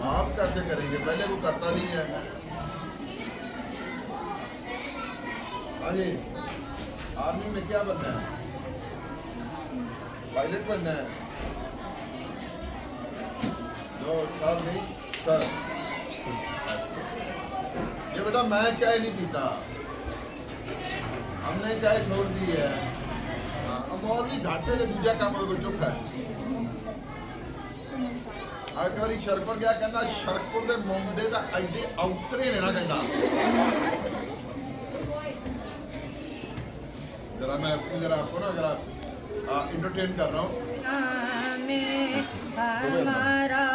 आप कैसे करेंगे, पहले वो करता नहीं है। हाँ जी, आर्मी में क्या बनना है? पायलट बनना है? जो सर नहीं सर। ये बेटा मैं चाय नहीं पीता, हमने चाय छोड़ दी है। अब और भी घाटे से दूजा काम को चुप है। एक बार शरकपुर गया, कहना शरकपुर के मुंडे का ऐसे औतरे ने ना कहता। जरा मैं जरा आपको ना जरा इंटरटेन कर रहा हूँ। हमारा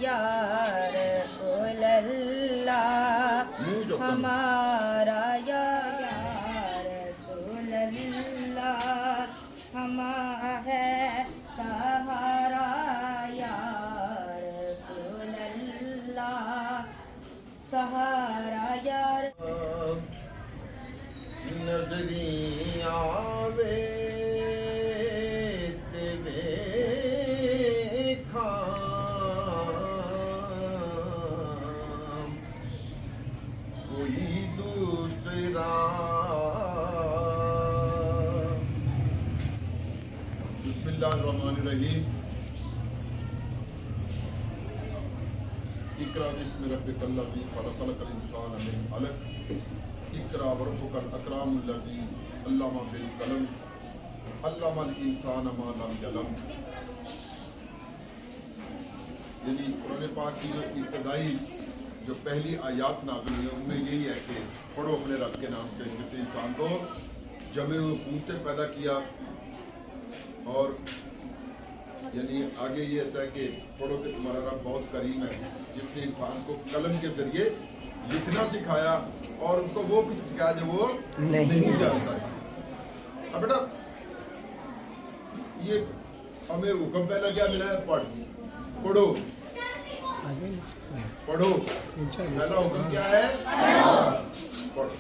यार रसूलल्लाह, हमारा यार रसूलल्लाह, हमारा है सहारा यार रसूलल्लाह, सहारा यार। नजरी आवे कोई दूसरा। बिस्मिल्लाहिर्रहमानिर्रहीम। इक़रा बिस्मि रब्बिकल्लज़ी ख़लक़ल इंसान मिन अलक़। इक़रा वरब्बुकल अकरमुल्लज़ी अल्लमा बिल कलम अल्लमल इंसान मा लम यअलम। यानी कुरान पाक की जो इब्तदाई जो पहली आयात नाज़िल हुई है उनमें यही है कि पढ़ो अपने रब के नाम से जिसने इंसान को जमे हुए खून से पैदा किया। और यानी आगे ये आता है कि पढ़ो कि तुम्हारा रब बहुत करीम है जिसने इंसान को कलम के जरिए लिखना सिखाया और उसको वो कुछ सिखाया जो वो नहीं जानता। अब बेटा ये हमें हुक्म पहला क्या मिला है? पढ़ो पढ़ो। पहला हुक्म क्या है? पढ़ो।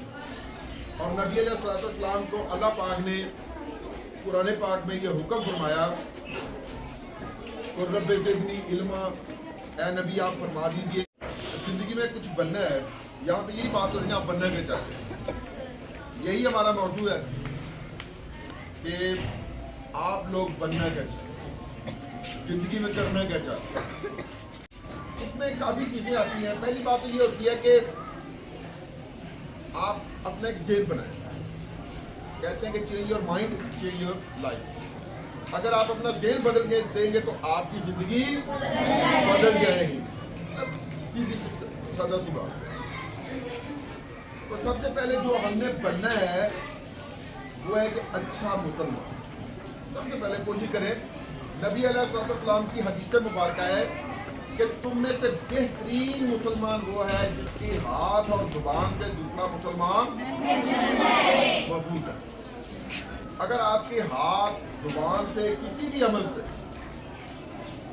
और नबी अलैहिस्सलाम को अल्लाह पाक ने कुरान पाक में ये हुक्म फरमाया, रब्बे ज़िदनी इल्मा, ए नबी आप फरमा दीजिए जिंदगी में कुछ बनना है। यहाँ पे यही बात हो रही है, आप बनना क्या चाहते हैं? यही हमारा मौजू है कि आप लोग बनना क्या चाहते हैं, जिंदगी में करना क्या चाहते हैं। इसमें काफ़ी चीज़ें आती हैं। पहली बात तो ये होती है कि आप अपना एक जेल बनाएं। कहते हैं कि change your mind change your life. अगर आप अपना जेल बदल के देंगे तो आपकी ज़िंदगी बदल जाएगी। सीधी सादा सी बात। तो सबसे पहले जो हमने बनना है वो है कि अच्छा मुसलमान। सबसे पहले कोशिश करें, नबी अलैहिस्सलाम की हदीस मुबारक है कि तुम में से बेहतरीन मुसलमान वो है जिसके हाथ और जुबान से दूसरा मुसलमान महफूज है। अगर आपके हाथ जुबान से किसी भी अमल से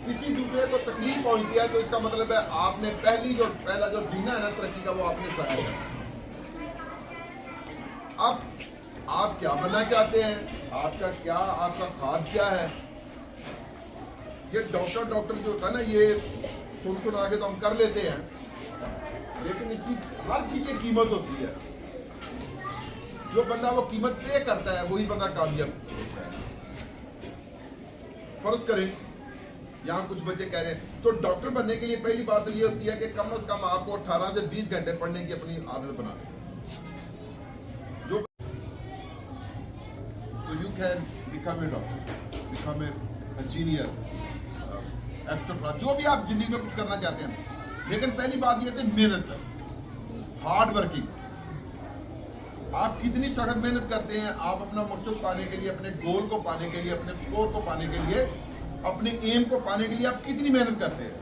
किसी दूसरे को तकलीफ पहुंचती है तो इसका मतलब है आपने पहला जो जीना है ना तरक्की का वो आपने पाया है। अब आप क्या बनना चाहते हैं? आपका ख्वाब क्या है? ये डॉक्टर जो होता है ना, ये सुन आगे तो हम कर लेते हैं, लेकिन इसकी हर चीज की कीमत होती है। जो बंदा वो कीमत पे करता है वही बंदा कामयाब होता है। फर्ज करें यहाँ कुछ बच्चे कह रहे हैं तो डॉक्टर बनने के लिए पहली बात तो ये होती है कि कम से कम आपको 18 से 20 घंटे पढ़ने की अपनी आदत बनानी। जो तो you can become a doctor, become a engineer, extra, जो भी आप जिंदगी में कुछ करना चाहते हैं। लेकिन पहली बात ये है मेहनत, हार्ड वर्किंग। आप कितनी सख्त मेहनत करते हैं आप अपना मकसद पाने के लिए, अपने गोल को पाने के लिए, अपने स्कोर को पाने के लिए, अपने एम को पाने के लिए आप कितनी मेहनत करते हैं।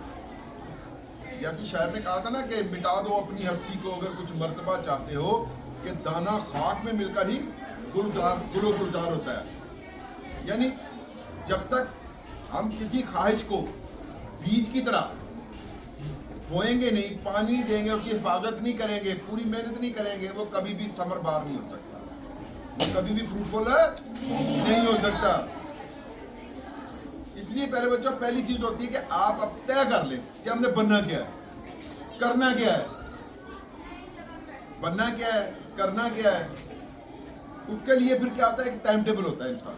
या कि शायर ने कहा था ना कि मिटा दो अपनी हस्ती को अगर कुछ मर्तबा चाहते हो, कि दाना खाक में मिलकर ही गुलजार होता है। यानी जब तक हम किसी ख्वाहिश को बीज की तरह बोएंगे नहीं, पानी नहीं देंगे, उसकी हिफाजत नहीं करेंगे, पूरी मेहनत नहीं करेंगे, वो कभी भी समरबार नहीं हो सकता, वो कभी भी फ्रूटफुल नहीं हो सकता। اس لیے پہلے بچوں پہلی چیز ہوتی ہے کہ آپ اب طے کر لیں کہ ہم نے بننا کیا ہے، کرنا کیا ہے، بننا کیا ہے، کرنا کیا ہے. اس کے لیے پھر کیا ہوتا ہے، ایک ٹائم ٹیبل ہوتا ہے انسان.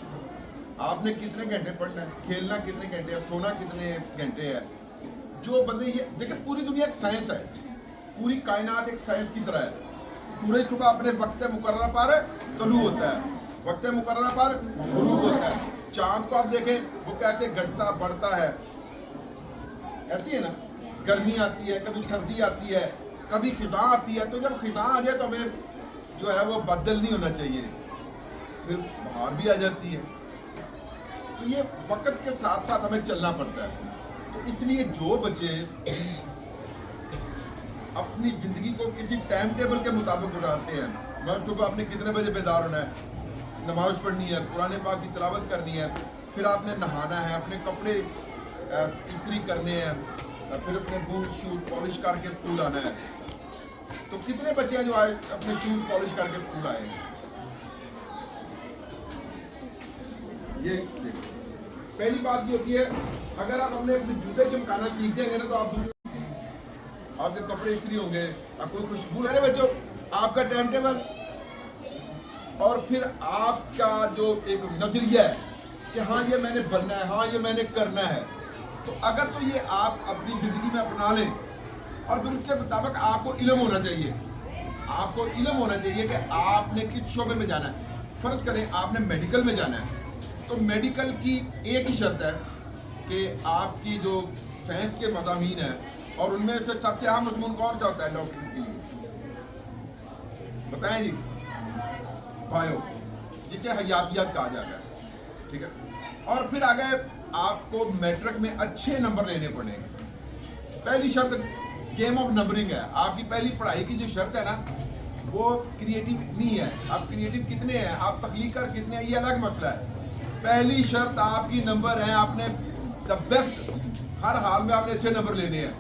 آپ نے کتنے گھنٹے پڑھنا ہے، کھیلنا کتنے گھنٹے ہے، سونا کتنے گھنٹے ہے. جو بندے یہ دیکھیں پوری دنیا ایک سائنس ہے، پوری کائنات ایک سائنس کی طرح ہے. سورج صبح اپنے وقت مقررہ پر طلوع ہوتا ہے، وقت مقررہ پر غروب ہوتا ہے. چاند کو آپ دیکھیں وہ کیسے گھٹتا بڑھتا ہے، ایسی ہے نا. گرمی آتی ہے، کبھی سردی آتی ہے، کبھی خزاں آتی ہے. تو جب خزاں آ جائے تو ہمیں جو ہے وہ بدل نہیں ہونا چاہیے، پھر بہار بھی آ جاتی ہے. تو یہ وقت کے ساتھ ساتھ ہمیں چلنا پڑتا ہے. تو اس لیے جو بچے اپنی زندگی کو کسی ٹائم ٹیبل کے مطابق گزارتے ہیں، میں صبح آپ نے کتنے بجے بیدار ہونا ہے، نماز پڑھنی ہے، قرآن پاک کی تلاوت کرنی ہے، پھر آپ نے نہانا ہے، اپنے کپڑے استری کرنے ہیں، پھر اپنے بوٹ شوٹ پالش کر کے اسکول آنا ہے. تو کتنے بچے ہیں جو آج اپنے شوز پالش کر کے اسکول آئے ہیں؟ یہ دیکھو پہلی بات یہ ہوتی ہے اگر آپ اپنے جوتے چمکانا سیکھ جائیں گے نا تو آپ کے کپڑے استری ہوں گے، آپ کوئی خوشبو ہے نا بچوں، آپ کا ٹائم ٹیبل اور پھر آپ کا جو ایک نظریہ ہے کہ ہاں یہ میں نے بننا ہے، ہاں یہ میں نے کرنا ہے. تو اگر تو یہ آپ اپنی زندگی میں اپنا لیں اور پھر اس کے مطابق آپ کو علم ہونا چاہیے، آپ کو علم ہونا چاہیے کہ آپ نے کس شعبے میں جانا ہے. فرض کریں آپ نے میڈیکل میں جانا ہے تو میڈیکل کی ایک ہی شرط ہے کہ آپ کی جو سائنس کے مضامین ہیں اور ان میں سے سب سے اہم مضمون کون سا ہوتا ہے ڈاکٹر کے لیے؟ بتائیں جی. بایو، جسے حیاتیات کہا جاتا ہے. ٹھیک ہے. اور پھر آگے آپ کو میٹرک میں اچھے نمبر لینے پڑیں گے. پہلی شرط گیم آف نمبرنگ ہے. آپ کی پہلی پڑھائی کی جو شرط ہے نا وہ کریٹیو نہیں ہے. آپ کریٹیو کتنے ہیں، آپ تخلیق کر کتنے ہیں، یہ الگ مسئلہ ہے. پہلی شرط آپ کی نمبر ہے، آپ نے دا بیسٹ، ہر حال میں آپ نے اچھے نمبر لینے ہیں.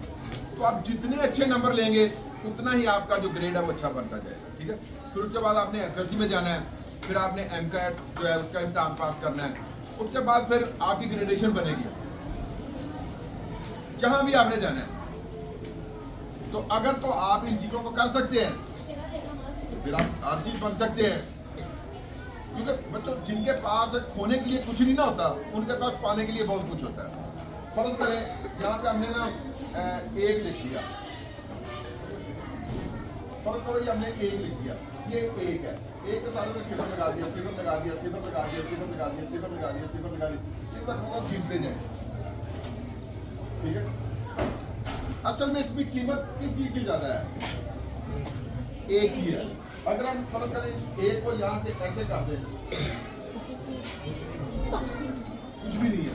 تو آپ جتنے اچھے نمبر لیں گے اتنا ہی آپ کا جو گریڈ ہے وہ اچھا بنتا جائے گا. ٹھیک ہے. پھر اس کے بعد آپ نے ایس ایل سی میں جانا ہے، پھر آپ نے ایم کیٹ جو ہے اس کا امتحان پاس کرنا ہے. اس کے بعد پھر آپ کی گریڈیشن بنے گی جہاں بھی آپ نے جانا ہے. تو اگر تو آپ ان چیزوں کو کر سکتے ہیں تو پھر آپ ہر چیز بن سکتے ہیں. کیونکہ بچوں جن کے پاس کھونے کے لیے کچھ نہیں نہ ہوتا ان کے پاس پانے کے لیے بہت کچھ ہوتا ہے. فرض کریں یہاں پہ ہم نے نا ایک لکھ دیا، فرض کرو یہ ہم نے ایک لکھ دیا، یہ ایک ہے. ایک کے ساتھ میں صفر لگا دیا، صفر لگا دیا، صفر لگا دیا، صفر لگا دیا، صفر لگا دیا، صفر لگا دیا. اس طرح کو گنتے جائیں. ٹھیک ہے. اصل میں اس کی قیمت کس چیز کی زیادہ ہے؟ ایک ہی ہے. اگر ہم فرض کریں ایک کو یہاں سے ایسے کر دیں کچھ بھی نہیں ہے.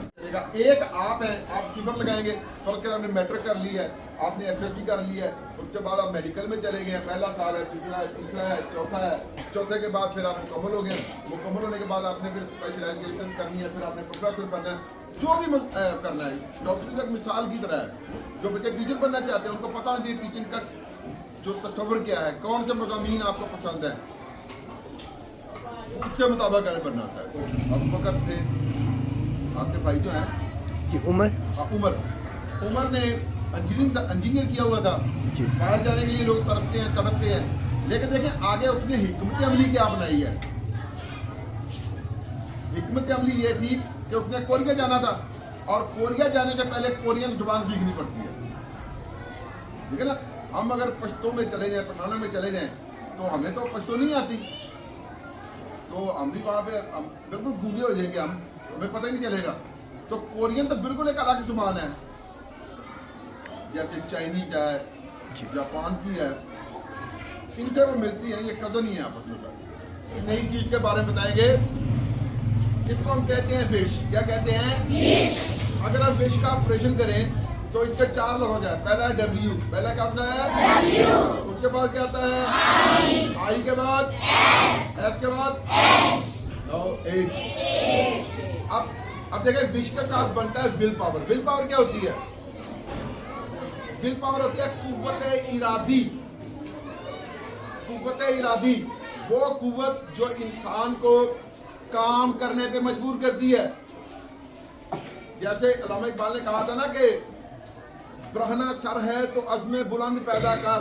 ایک آپ ہیں، آپ صفر لگائیں گے. فرض کریں آپ نے میٹرک کر لی ہے، آپ نے ایف ایس سی کر لی ہے، اس کے بعد آپ میڈیکل میں چلے گئے ہیں، پہلا سال ہے، دوسرا ہے، تیسرا ہے، چوتھا ہے. چوتھے کے بعد پھر آپ مکمل ہو گئے. مکمل ہونے کے بعد آپ نے پھر اسپیشلائزیشن کرنی ہے، پھر آپ نے پروفیسر بننا ہے، جو بھی کرنا ہے. ڈاکٹر کی ایک مثال کی طرح ہے. جو بچے ٹیچر بننا چاہتے ہیں ان کو پتہ نہیں ہے ٹیچنگ کا جو تصور کیا ہے، کون سے مضامین آپ کو پسند ہیں، اس کے مطابق آگے بننا ہوتا ہے. اب وقت تھے آپ کے بھائی جو ہیں جی عمر نے انجینئر کیا ہوا تھا. باہر جانے کے لیے لوگ تڑپتے ہیں، لیکن دیکھیں آگے اس نے حکمت عملی کیا بنائی ہے. حکمت عملی یہ تھی کہ اس نے کوریا جانا تھا اور کوریا جانے سے پہلے کورین زبان سیکھنی پڑتی ہے. ٹھیک ہے نا. ہم اگر پشتو میں چلے جائیں، پٹھانا میں چلے جائیں تو ہمیں تو پشتو نہیں آتی، تو ہم بھی وہاں پہ بالکل گونگے ہو جائیں گے، ہمیں پتہ نہیں چلے گا. تو کورین تو بالکل ایک الگ زبان ہے، جیسے چائنیز ہے، جاپان کی ہے، ان سے وہ ملتی ہیں. یہ کزن ہی ہے آپس میں. نئی چیز کے بارے میں بتائیں گے. اس کو ہم کہتے ہیں فش. کیا کہتے ہیں؟ فش. اگر ہم فش کا آپریشن کریں تو اس سے 4 لفظ ہیں. پہلا ہے ڈبلیو. پہلا کیا ہوتا ہے؟ ڈبلیو. اس کے بعد کیا آتا ہے؟ آئی کے بعد ایس کے بعد ایچ. اب دیکھیں فش کے ساتھ بنتا ہے ول پاور. ول پاور کیا ہوتی ہے؟ ول پاور ہوتی ہے قوت ارادی. قوت ارادی وہ قوت جو انسان کو کام کرنے پہ مجبور کرتی ہے. जैसे अल्लामा इकबाल ने कहा था ना कि ब्रहना सर है तो अज़्म बुलंद पैदा कर,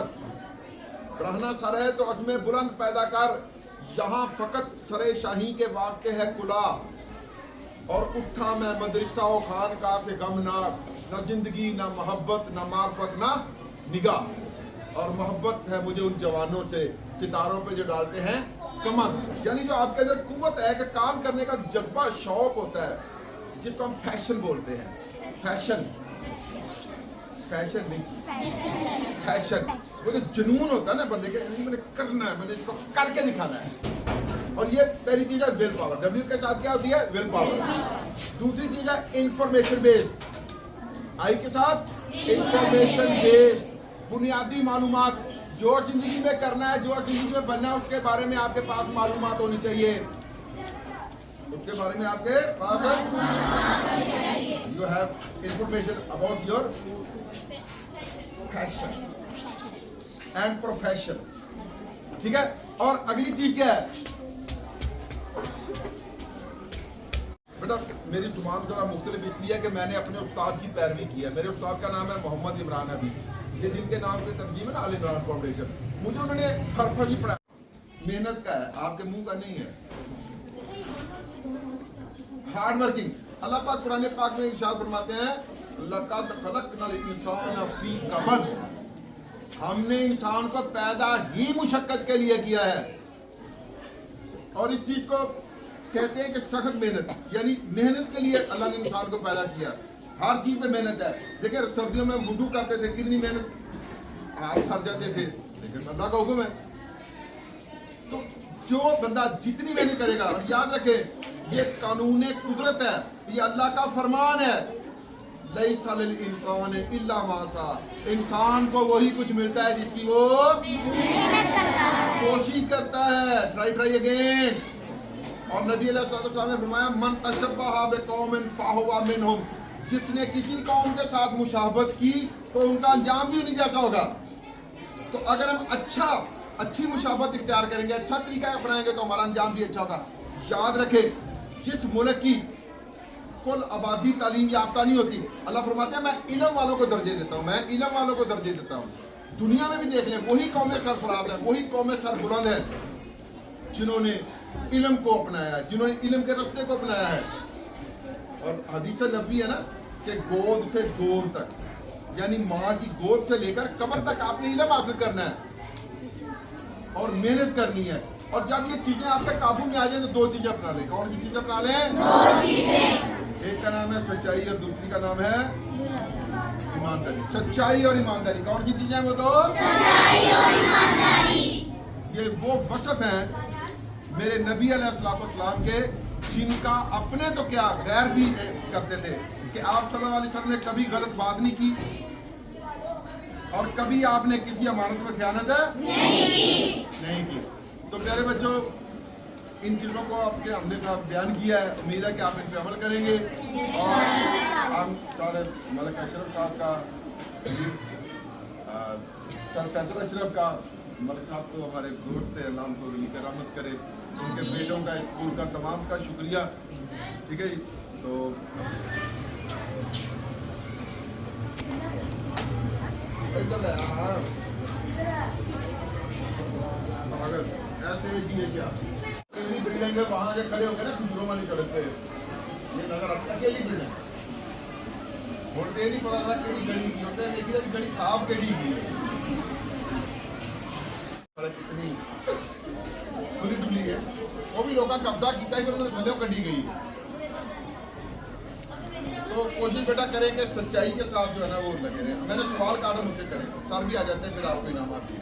ब्रहना सर है तो अज़्म बुलंद पैदा कर, यहाँ फ़कत सरे शाही के वास्ते है कुला, और उठा मैं मदरसा व खानका से गमनाक, न जिंदगी न मोहब्बत न मार्फत न निगाह। और मोहब्बत है मुझे उन जवानों से सितारों पे जो डालते हैं कमर, यानी जो आपके अंदर कुव्वत है कि काम करने का जज्बा शौक होता है, जिसको हम फैशन बोलते हैं। फैशन, फैशन नहीं, फैशन, वो जो जुनून होता है ना बंदे के, मैंने करना है, मैंने इसको करके दिखाना है। और ये पहली चीज है विल पावर। डब्ल्यू के साथ क्या होती है? Will power. दूसरी चीज है इंफॉर्मेशन बेस्ड, आई के साथ इंफॉर्मेशन बेस्ड, बुनियादी मालूमात। जो जिंदगी में करना है, जो जिंदगी में बनना है, उसके बारे में आपके पास मालूमात होनी चाहिए, उसके बारे में आपके पास you have information about your fashion and profession. ठीक है। और अगली चीज क्या है बेटा, मेरी जुबान जरा मुख्तलिफ इसलिए है कि मैंने अपने उस्ताद की पैरवी की है। मेरे उस्ताद का नाम है मोहम्मद इमरान अभी, ये जिनके नाम की तंजीम है ना अल इमरान फाउंडेशन। मुझे उन्होंने हर ही पढ़ाया, मेहनत का है, आपके मुंह का नहीं है, हार्ड वर्किंग। अल्लाह पाक कुरान पाक में इरशाद फरमाते हैं, लक़द खलक़नल इंसान फी कबद, हमने इंसान को पैदा ही मुशक्कत के लिए किया है। और इस चीज को कहते हैं कि सख्त मेहनत, यानी मेहनत के लिए अल्लाह ने इंसान को पैदा किया। हर चीज में मेहनत है। देखिए सर्दियों में वुडू करते थे, कितनी मेहनत, हाथ सड़ जाते थे, लेकिन अल्लाह का हुक्म है। तो जो बंदा जितनी मेहनत करेगा, और याद रखे ये कानून कुदरत है, ये अल्लाह का फरमान है, लैसा लिल इंसान इल्ला मा सा, इंसान को वही कुछ मिलता है जिसकी वो कोशिश करता है। Try again. और नबी अलैहिस्सलाम ने फरमाया, मन तशब्बहा बिकौमिन फहुवा मिनहुम, जिसने किसी कौम के साथ मुशाबहत की तो उनका अंजाम भी उन्हीं जैसा होगा। तो अगर हम अच्छी मुशाबहत इख्तियार करेंगे, अच्छा तरीका अपनाएंगे, तो हमारा अंजाम भी अच्छा होगा। याद रखें, जिस मुल्क की कुल आबादी तालीम याफ्ता नहीं होती, अल्लाह फरमाते हैं मैं इल्म वालों को दर्जे देता हूँ, मैं इल्म वालों को दर्जे देता हूँ। दुनिया में भी देख लें, वही कौमें सरफराज हैं, वही कौमें सरबुलंद हैं जिन्होंने इल्म को अपनाया है, जिन्होंने इल्म के रास्ते को अपनाया है। और हदीस नबी है ना कि गोद से गोद तक, यानी माँ की गोद से लेकर कब्र तक आपने इल्म हासिल करना है और मेहनत करनी है। और जब ये चीजें आपके काबू में आ जाए तो दो चीजें अपना लें। कौन सी चीजें अपना लें? एक का नाम है सच्चाई और दूसरी का नाम है ईमानदारी। सच्चाई और ईमानदारी कौन सी चीजें हैं? वो तो सच्चाई और ईमानदारी। ये वो वसफ हैं मेरे नबी अलैहिस्सलाम के, जिनका अपने तो क्या गैर भी करते थे कि आप सल्लल्लाहु अलैहि वसल्लम ने कभी गलत बात नहीं की और कभी आपने किसी अमानत में खयानत नहीं की। तो प्यारे बच्चों, इन चीज़ों को आपके हमने बयान किया है, उम्मीद है कि आप इन पर अमल करेंगे। और हम सारे मलिक अशरफ साहब का, सर फैसल अशरफ का, मलिक साहब तो हमारे दोस्त थे, अल्लाह उनको ज़िंदगी में रहमत करे, उनके बेटों का, स्कूल का, तमाम का शुक्रिया। ठीक है जी। तो ऐसे जी क्या अकेली बिल्डिंग है, वहाँ के खड़े हो गए ना खजूरों वाली सड़क पे, ये नजर आता अकेली बिल्डिंग होते नहीं पता था केड़ी गली की होते, लेकिन गली साफ केड़ी की कितनी खुली डुली है, वो भी लोगों का कब्जा किया है, उन्होंने थल्ले कटी गई। तो कोशिश बेटा करें कि सच्चाई के साथ जो है ना वो लगे रहे। मैंने सवाल कहा था मुझसे करें, सर भी आ जाते हैं, फिर आपको इनाम आती है।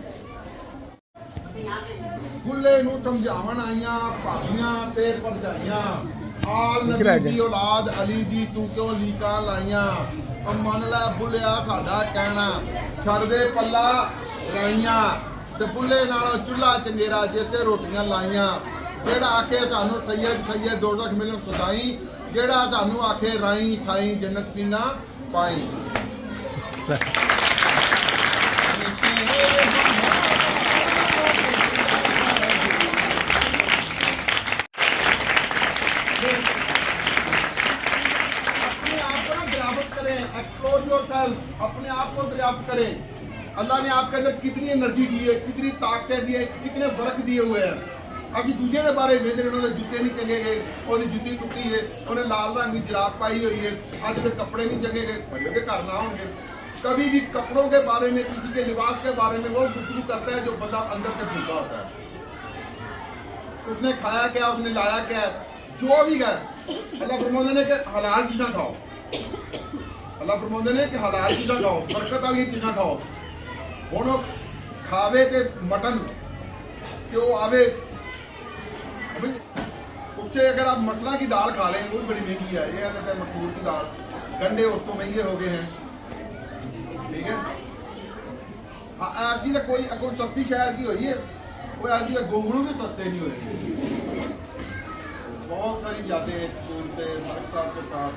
बुल्ले नू समझावन आईयां भागियां ते भरजाइयां, आल नबी दी औलाद अली दी तू क्यों लीका लाइयां। मन लै बुलिया साडा कहना, छड़ दे पल्ला राइयां, ते बुल्ले नालों चुल्हा चंगेरा जेते रोटियां लाइयां। जेड़ा आखे सानू सैयद सैयद दोज़ख मिलन सदाई, जेड़ा सानू आखे राई साई जन्नत पीना पाई। अपने आप को अपने आप को दरियाफ्त करें, अल्लाह ने आपके अंदर कितनी एनर्जी दी है, कितनी ताकतें दी है, कितने फर्क दिए हुए हैं। अभी दूजे के बारे में उन्होंने जूते नहीं चंगे गए, ਉਹਦੀ ਜੁੱਤੀ ਟੁੱਟੀ है, उन्हें लाल रंग की जराब पाई हुई है, आज के कपड़े नहीं चंगे गए, भले के घर ना होंगे। कभी भी कपड़ों के बारे में, किसी के लिबास के बारे में वो गुफ्तगू करता है जो बंदा अंदर से भूखा होता है। उसने खाया क्या, उसने लाया क्या, जो भी है अल्लाह फरमाते ने कि हलाल चीज़ां खाओ, अल्लाह फरमाते ने कि हलाल चीज़ां खाओ, बरकत वाली चीज़ां खाओ। हुण खावे ते मटन ते वो आवे, उससे अगर आप मसला की दाल खा लें वो भी बड़ी महंगी है, ये कहते हैं मसूर की दाल, गंडे उसको महंगे हो गए हैं, ठीक है। हाँ ऐसी तो कोई सस्ती शहर की हुई है, कोई ऐसी तो घुंगरू भी सस्ते नहीं हुए। बहुत सारी यादें से मलिक साहब के साथ,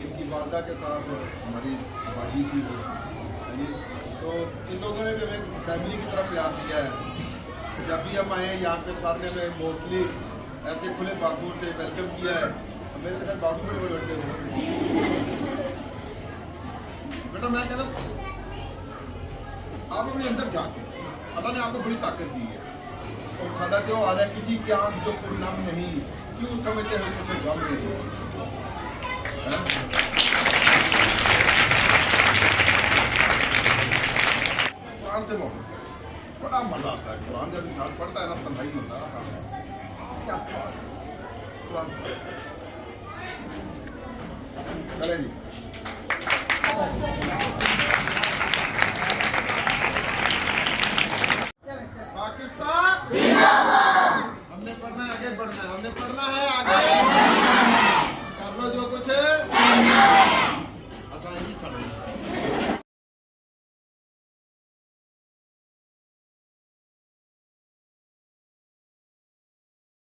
इनकी वालदा के साथ हमारी बाजी थी वो, तो इन लोगों ने भी हमें फैमिली की तरफ प्यार दिया है। जब भी हम आए यहाँ पे सर ने हमें मोस्टली ऐसे खुले बागों से वेलकम किया है। मेरे साथ बागों बड़े बड़े बैठे हुए बेटा, मैं कहता हूँ आप अपने अंदर जाके, अल्लाह ने आपको बड़ी ताकत दी है, और खदा जो आ रहा है किसी की आँख जो कोई नाम नहीं, क्यों समझते हैं उसे गम नहीं कुरान से मोहब्बत, बड़ा मजा आता है कुरान जब इंसान पढ़ता है ना, तन्हाई में होता है क्या बात है कुरान। चले जी।